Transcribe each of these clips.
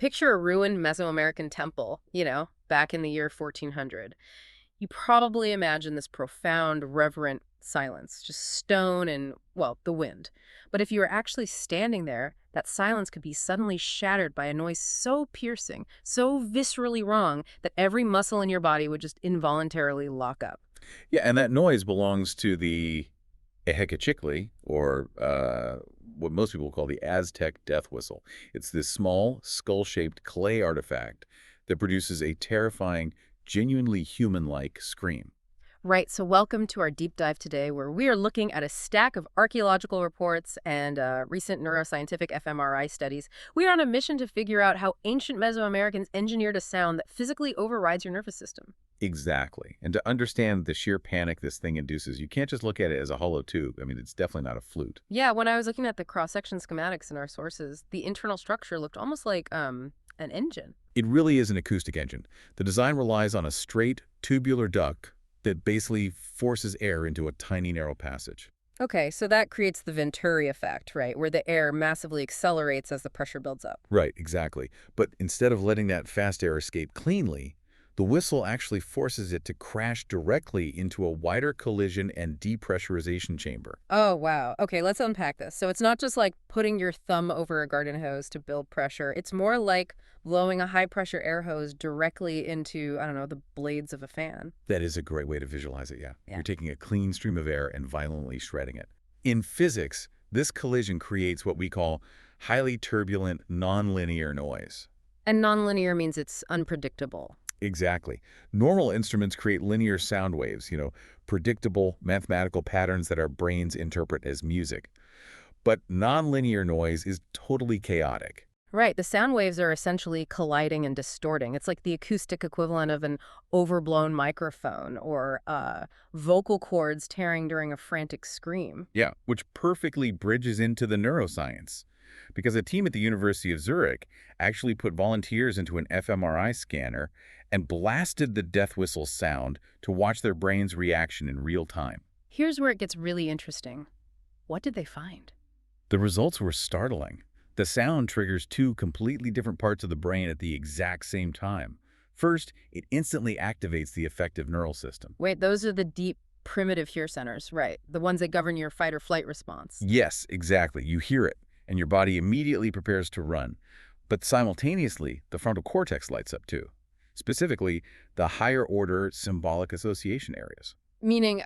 Picture a ruined Mesoamerican temple, back in the year 1400. You probably imagine this profound, reverent silence, just stone and, well, the wind. But if you were actually standing there, that silence could be suddenly shattered by a noise so piercing, so viscerally wrong, that every muscle in your body would just involuntarily lock up. Yeah, and that noise belongs to the Ehekachikli, or what most people call the Aztec death whistle. It's this small, skull-shaped clay artifact that produces a terrifying, genuinely human-like scream. Right, so welcome to our deep dive today, where we are looking at a stack of archaeological reports and recent neuroscientific fMRI studies. We are on a mission to figure out how ancient Mesoamericans engineered a sound that physically overrides your nervous system. Exactly. And to understand the sheer panic this thing induces, you can't just look at it as a hollow tube. I mean, it's definitely not a flute. Yeah, when I was looking at the cross-section schematics in our sources, the internal structure looked almost like an engine. It really is an acoustic engine. The design relies on a straight, tubular duct that basically forces air into a tiny, narrow passage. Okay, so that creates the Venturi effect, right, where the air massively accelerates as the pressure builds up. Right, exactly. But instead of letting that fast air escape cleanly, the whistle actually forces it to crash directly into a wider collision and depressurization chamber. Oh, wow. Okay, let's unpack this. So it's not just like putting your thumb over a garden hose to build pressure. It's more like blowing a high-pressure air hose directly into, I don't know, the blades of a fan. That is a great way to visualize it, yeah. Yeah. You're taking a clean stream of air and violently shredding it. In physics, this collision creates what we call highly turbulent, nonlinear noise. And nonlinear means it's unpredictable. Exactly. Normal instruments create linear sound waves, predictable mathematical patterns that our brains interpret as music. But nonlinear noise is totally chaotic. Right, the sound waves are essentially colliding and distorting. It's like the acoustic equivalent of an overblown microphone or vocal cords tearing during a frantic scream. Yeah, which perfectly bridges into the neuroscience. Because a team at the University of Zurich actually put volunteers into an fMRI scanner and blasted the death whistle sound to watch their brain's reaction in real time. Here's where it gets really interesting. What did they find? The results were startling. The sound triggers two completely different parts of the brain at the exact same time. First, it instantly activates the affective neural system. Wait, those are the deep primitive hear centers, right? The ones that govern your fight or flight response. Yes, exactly. You hear it, and your body immediately prepares to run. But simultaneously, the frontal cortex lights up too. Specifically, the higher order symbolic association areas. Meaning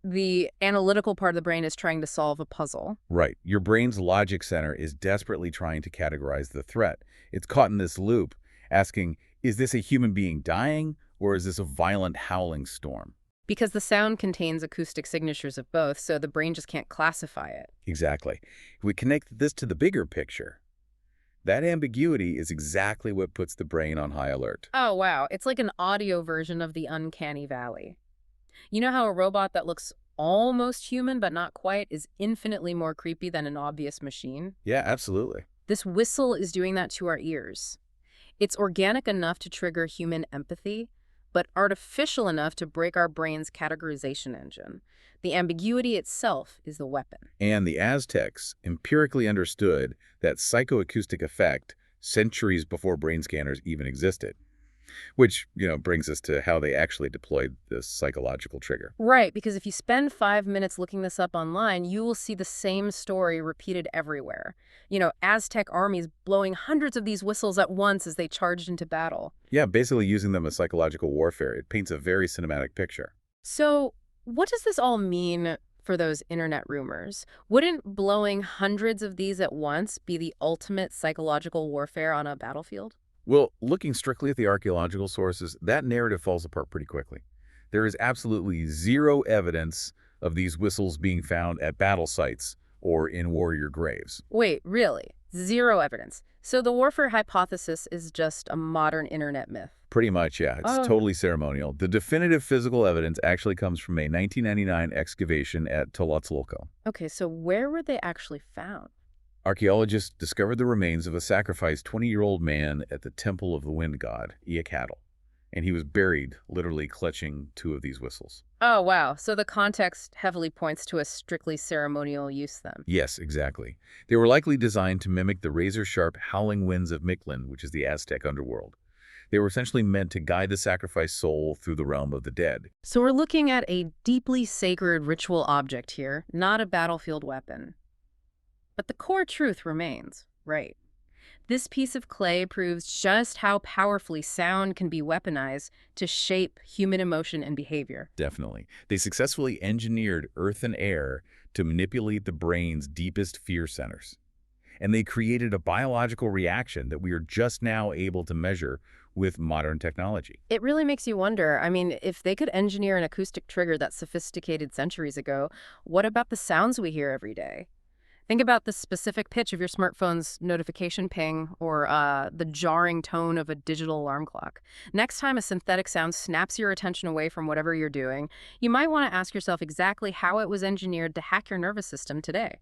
the analytical part of the brain is trying to solve a puzzle. Right. Your brain's logic center is desperately trying to categorize the threat. It's caught in this loop, asking, is this a human being dying, or is this a violent howling storm? Because the sound contains acoustic signatures of both, so the brain just can't classify it. Exactly. If we connect this to the bigger picture, that ambiguity is exactly what puts the brain on high alert. Oh, wow. It's like an audio version of the uncanny valley. You know how a robot that looks almost human but not quite is infinitely more creepy than an obvious machine? Yeah, absolutely. This whistle is doing that to our ears. It's organic enough to trigger human empathy, but artificial enough to break our brain's categorization engine. The ambiguity itself is the weapon. And the Aztecs empirically understood that psychoacoustic effect centuries before brain scanners even existed. Which, brings us to how they actually deployed this psychological trigger. Right, because if you spend 5 minutes looking this up online, you will see the same story repeated everywhere. Aztec armies blowing hundreds of these whistles at once as they charged into battle. Yeah, basically using them as psychological warfare. It paints a very cinematic picture. So, what does this all mean for those internet rumors? Wouldn't blowing hundreds of these at once be the ultimate psychological warfare on a battlefield? Well, looking strictly at the archaeological sources, that narrative falls apart pretty quickly. There is absolutely zero evidence of these whistles being found at battle sites or in warrior graves. Wait, really? Zero evidence. So the warfare hypothesis is just a modern internet myth. Pretty much, yeah. It's Oh. totally ceremonial. The definitive physical evidence actually comes from a 1999 excavation at Tlaxcalco. Okay, so where were they actually found? Archaeologists discovered the remains of a sacrificed 20-year-old man at the temple of the wind god, Iacatl. and he was buried, literally clutching two of these whistles. Oh, wow. So the context heavily points to a strictly ceremonial use then. Yes, exactly. They were likely designed to mimic the razor-sharp howling winds of Mictlan, which is the Aztec underworld. They were essentially meant to guide the sacrificed soul through the realm of the dead. So we're looking at a deeply sacred ritual object here, not a battlefield weapon. But the core truth remains, right? This piece of clay proves just how powerfully sound can be weaponized to shape human emotion and behavior. Definitely. They successfully engineered earth and air to manipulate the brain's deepest fear centers. And they created a biological reaction that we are just now able to measure with modern technology. It really makes you wonder, I mean, if they could engineer an acoustic trigger that's sophisticated centuries ago, what about the sounds we hear every day? Think about the specific pitch of your smartphone's notification ping or the jarring tone of a digital alarm clock. Next time a synthetic sound snaps your attention away from whatever you're doing, you might want to ask yourself exactly how it was engineered to hack your nervous system today.